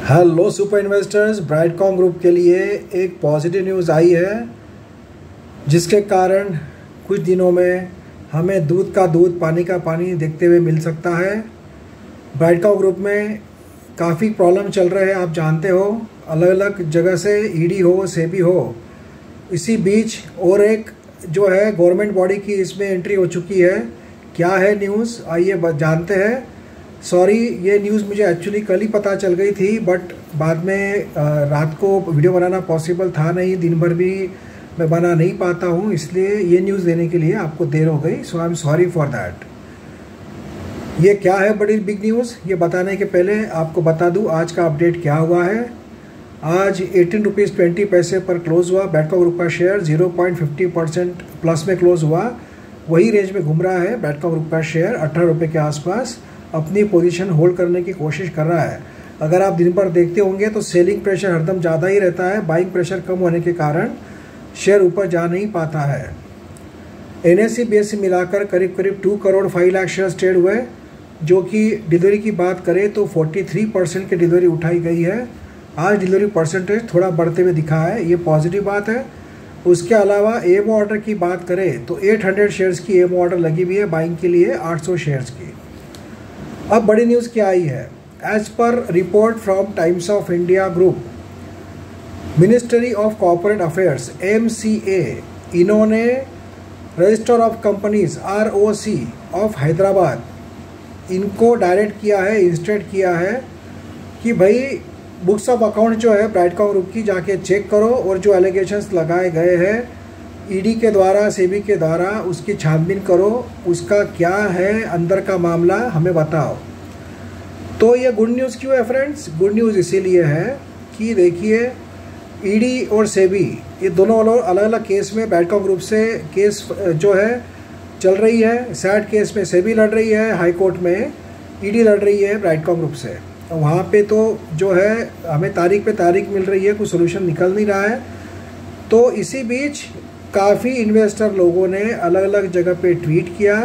Hello super investors, Brightcom group के लिए एक पॉजिटिव न्यूज़ आई है जिसके कारण कुछ दिनों में हमें दूध का दूध पानी का पानी देखते हुए मिल सकता है। ब्राइटकॉम ग्रुप में काफ़ी प्रॉब्लम चल रहे हैं, आप जानते हो, अलग अलग जगह से ईडी हो, सेबी हो। इसी बीच और एक जो है गवर्नमेंट बॉडी की इसमें एंट्री हो चुकी है। क्या है न्यूज़, आइए जानते हैं। सॉरी, ये न्यूज़ मुझे एक्चुअली कल ही पता चल गई थी, बट बाद में रात को वीडियो बनाना पॉसिबल था नहीं, दिन भर भी मैं बना नहीं पाता हूँ, इसलिए ये न्यूज़ देने के लिए आपको देर हो गई। So I am sorry for that. ये क्या है बड़ी बिग न्यूज़, ये बताने के पहले आपको बता दूँ आज का अपडेट क्या हुआ है। आज 18 रुपीज़ 20 पैसे पर क्लोज हुआ। ब्राइटकॉम ग्रुप का शेयर 0.50% प्लस में क्लोज हुआ। वही रेंज में घूम रहा है। ब्राइटकॉम ग्रुप का शेयर 18 रुपये के आसपास अपनी पोजीशन होल्ड करने की कोशिश कर रहा है। अगर आप दिन भर देखते होंगे तो सेलिंग प्रेशर हरदम ज़्यादा ही रहता है, बाइंग प्रेशर कम होने के कारण शेयर ऊपर जा नहीं पाता है। NSE BSE मिलाकर करीब करीब 2 करोड़ 5 लाख शेयर्स ट्रेड हुए, जो कि डिलीवरी की बात करें तो 43% की डिलीवरी उठाई गई है। आज डिलीवरी परसेंटेज थोड़ा बढ़ते हुए दिखा है, ये पॉजिटिव बात है। उसके अलावा एमओ ऑर्डर की बात करें तो 800 शेयर्स की एमओ ऑर्डर लगी हुई है बाइंग के लिए, 800 शेयर्स की। अब बड़ी न्यूज़ क्या आई है। As per report from Times of India group, ministry of corporate affairs MCA, इन्होंने register of companies ROC of Hyderabad, इनको डायरेक्ट किया है, इंस्ट्रक्ट किया है कि भाई बुक्स ऑफ अकाउंट जो है ब्राइटकॉम ग्रुप की जाके चेक करो और जो एलिगेशंस लगाए गए हैं ईडी के द्वारा, सेबी के द्वारा, उसकी छानबीन करो, उसका क्या है अंदर का मामला हमें बताओ। तो ये गुड न्यूज़ क्यों है फ्रेंड्स? गुड न्यूज़ इसीलिए है कि देखिए, ईडी और सेबी ये दोनों अलग अलग केस में ब्राइटकॉम ग्रुप से केस जो है चल रही है। सैड केस में सेबी लड़ रही है, हाई कोर्ट में ईडी लड़ रही है ब्राइटकॉम ग्रुप से। वहाँ पे तो जो है हमें तारीख पे तारीख मिल रही है, कोई सोल्यूशन निकल नहीं रहा है। तो इसी बीच काफ़ी इन्वेस्टर लोगों ने अलग अलग जगह पे ट्वीट किया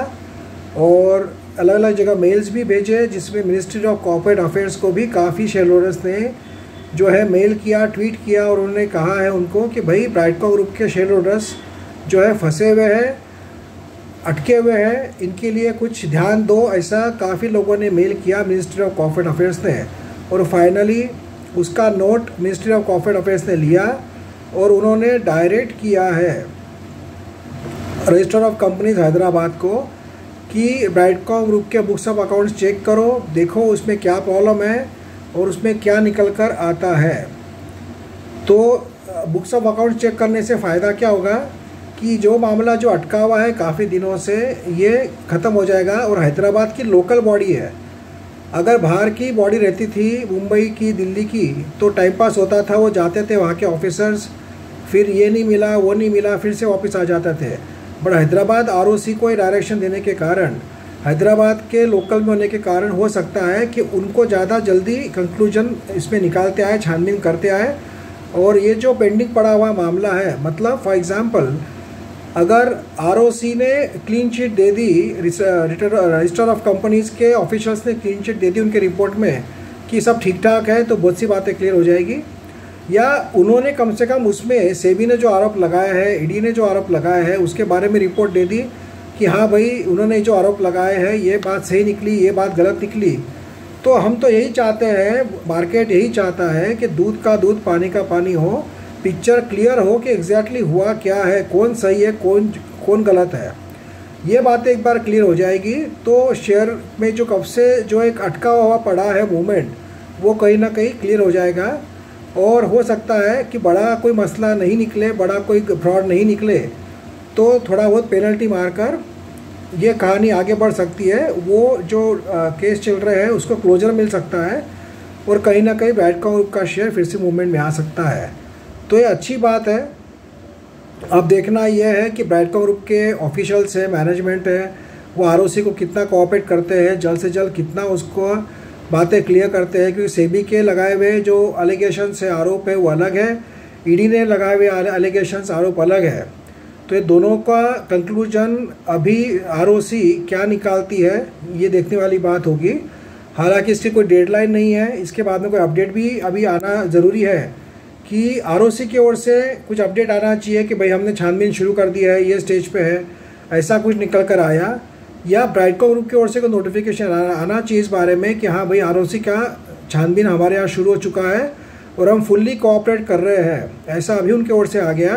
और अलग अलग जगह मेल्स भी भेजे, जिसमें मिनिस्ट्री ऑफ कॉर्पोरेट अफेयर्स को भी काफ़ी शेयर होल्डर्स ने जो है मेल किया, ट्वीट किया और उन्होंने कहा है उनको कि भाई ब्राइटकॉम ग्रुप के शेयर होल्डर्स जो है फंसे हुए हैं, अटके हुए हैं, इनके लिए कुछ ध्यान दो। ऐसा काफ़ी लोगों ने मेल किया मिनिस्ट्री ऑफ कॉर्पोरेट अफेयर्स ने, और फाइनली उसका note ministry of corporate affairs ने लिया और उन्होंने डायरेक्ट किया है रजिस्टर ऑफ कंपनीज हैदराबाद को कि ब्राइटकॉम ग्रुप के बुक्स ऑफ अकाउंट्स चेक करो, देखो उसमें क्या प्रॉब्लम है और उसमें क्या निकल कर आता है। तो बुक्स ऑफ अकाउंट चेक करने से फ़ायदा क्या होगा कि जो मामला जो अटका हुआ है काफ़ी दिनों से, ये ख़त्म हो जाएगा। और हैदराबाद की लोकल बॉडी है, अगर बाहर की बॉडी रहती थी, मुंबई की, दिल्ली की, तो टाइम पास होता था, वो जाते थे वहाँ के ऑफिसर्स, फिर ये नहीं मिला, वो नहीं मिला, फिर से वापस आ जाते थे। बट हैदराबाद ROC को डायरेक्शन देने के कारण, हैदराबाद के लोकल में होने के कारण हो सकता है कि उनको ज़्यादा जल्दी कंक्लूजन इसमें निकालते आए, छानबीन करते आए। और ये जो पेंडिंग पड़ा हुआ मामला है, मतलब फॉर एग्ज़ाम्पल अगर ROC ने clean chit they the, register of companies के ऑफिशियल्स ने क्लीन चिट दे दी उनके रिपोर्ट में कि सब ठीक ठाक है, तो बहुत सी बातें क्लियर हो जाएगी। या उन्होंने कम से कम उसमें सेबी ने जो आरोप लगाया है, ईडी ने जो आरोप लगाया है, उसके बारे में रिपोर्ट दे दी कि हाँ भाई उन्होंने जो आरोप लगाए हैं ये बात सही निकली, ये बात गलत निकली। तो हम तो यही चाहते हैं, मार्केट यही चाहता है कि दूध का दूध पानी का पानी हो, पिक्चर क्लियर हो कि एग्जैक्टली हुआ क्या है, कौन सही है, कौन गलत है। ये बातें एक बार क्लियर हो जाएगी तो शेयर में जो कब से जो एक अटका हुआ पड़ा है मूवमेंट, वो कहीं ना कहीं क्लियर हो जाएगा। और हो सकता है कि बड़ा कोई मसला नहीं निकले, बड़ा कोई फ्रॉड नहीं निकले, तो थोड़ा बहुत पेनल्टी मारकर ये कहानी आगे बढ़ सकती है। वो जो केस चल रहे हैं उसको क्लोजर मिल सकता है और कहीं ना कहीं ब्राइटकॉम ग्रुप का शेयर फिर से मूवमेंट में आ सकता है। तो ये अच्छी बात है। अब देखना यह है कि ब्राइटकॉम ग्रुप के ऑफिशियल्स है, मैनेजमेंट है, वो ROC को कितना कोऑपरेट करते हैं, जल्द से जल्द कितना उसको बातें क्लियर करते हैं। क्योंकि सेबी के लगाए हुए जो एलिगेशंस है, आरोप है, वो अलग है, ईडी ने लगाए हुए एलिगेशंस, आरोप अलग है। तो ये दोनों का कंक्लूजन अभी ROC क्या निकालती है ये देखने वाली बात होगी। हालांकि इसकी कोई डेडलाइन नहीं है, इसके बाद में कोई अपडेट भी अभी आना ज़रूरी है कि आरओसी की ओर से कुछ अपडेट आना चाहिए कि भाई हमने छानबीन शुरू कर दिया है, ये स्टेज पे है, ऐसा कुछ निकल कर आया, या ब्राइडकॉम ग्रुप की ओर से कोई नोटिफिकेशन आना चाहिए इस बारे में कि हाँ भाई आरओसी का छानबीन हमारे यहाँ शुरू हो चुका है और हम फुल्ली कोऑपरेट कर रहे हैं, ऐसा अभी उनके ओर से आ गया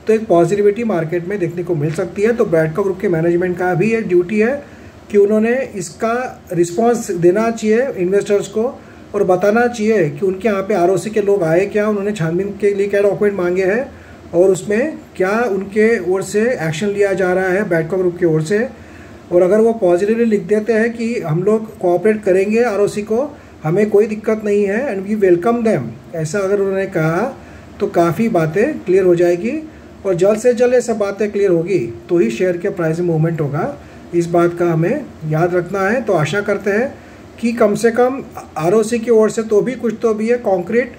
तो एक पॉजिटिविटी मार्केट में देखने को मिल सकती है। तो ब्राइडकॉम ग्रुप के मैनेजमेंट का भी एक ड्यूटी है कि उन्होंने इसका रिस्पांस देना चाहिए इन्वेस्टर्स को और बताना चाहिए कि उनके यहाँ पे आरओसी के लोग आए क्या, उन्होंने छानबीन के लिए क्या डॉक्यूमेंट मांगे हैं और उसमें क्या उनके ओर से एक्शन लिया जा रहा है ब्राइडकॉम ग्रुप की ओर से। और अगर वो पॉजिटिवली लिख देते हैं कि हम लोग कोऑपरेट करेंगे आरओसी को, हमें कोई दिक्कत नहीं है एंड वी वेलकम देम, ऐसा अगर उन्होंने कहा तो काफ़ी बातें क्लियर हो जाएगी और जल्द से जल्द ये सब बातें क्लियर होगी तो ही शेयर के प्राइस में मूवमेंट होगा। इस बात का हमें याद रखना है। तो आशा करते हैं कि कम से कम आरओसी की ओर से तो भी कुछ तो भी है कॉन्क्रीट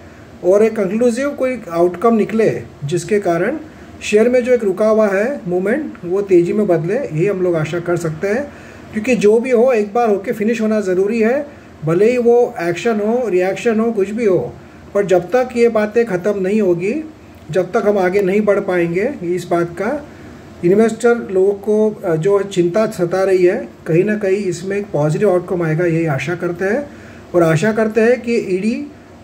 और एक कंक्लूसिव कोई आउटकम निकले जिसके कारण शेयर में जो एक रुका हुआ है मूवमेंट वो तेज़ी में बदले, यही हम लोग आशा कर सकते हैं। क्योंकि जो भी हो एक बार होके फिनिश होना ज़रूरी है, भले ही वो एक्शन हो, रिएक्शन हो, कुछ भी हो, पर जब तक ये बातें ख़त्म नहीं होगी, जब तक हम आगे नहीं बढ़ पाएंगे, इस बात का इन्वेस्टर लोगों को जो चिंता सता रही है, कहीं ना कहीं इसमें एक पॉजिटिव आउटकम आएगा, यही आशा करते हैं। और आशा करते हैं कि ईडी,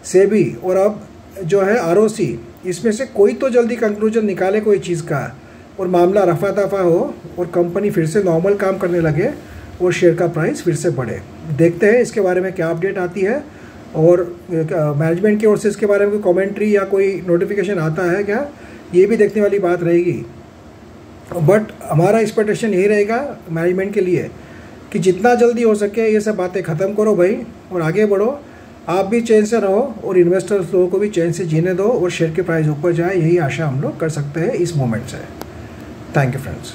सेबी और अब जो है आरओसी, इसमें से कोई तो जल्दी कंक्लूजन निकाले कोई चीज़ का और मामला रफा दफा हो और कंपनी फिर से नॉर्मल काम करने लगे और शेयर का प्राइस फिर से बढ़े। देखते हैं इसके बारे में क्या अपडेट आती है और मैनेजमेंट की ओर से इसके बारे में कोई कमेंट्री या कोई नोटिफिकेशन आता है क्या, ये भी देखने वाली बात रहेगी। बट हमारा एक्सपेक्टेशन यही रहेगा मैनेजमेंट के लिए कि जितना जल्दी हो सके ये सब बातें ख़त्म करो भाई और आगे बढ़ो, आप भी चैन से रहो और इन्वेस्टर्स लोगों को भी चैन से जीने दो और शेयर के प्राइस ऊपर जाए, यही आशा हम लोग कर सकते हैं इस मोमेंट से। Thank you friends.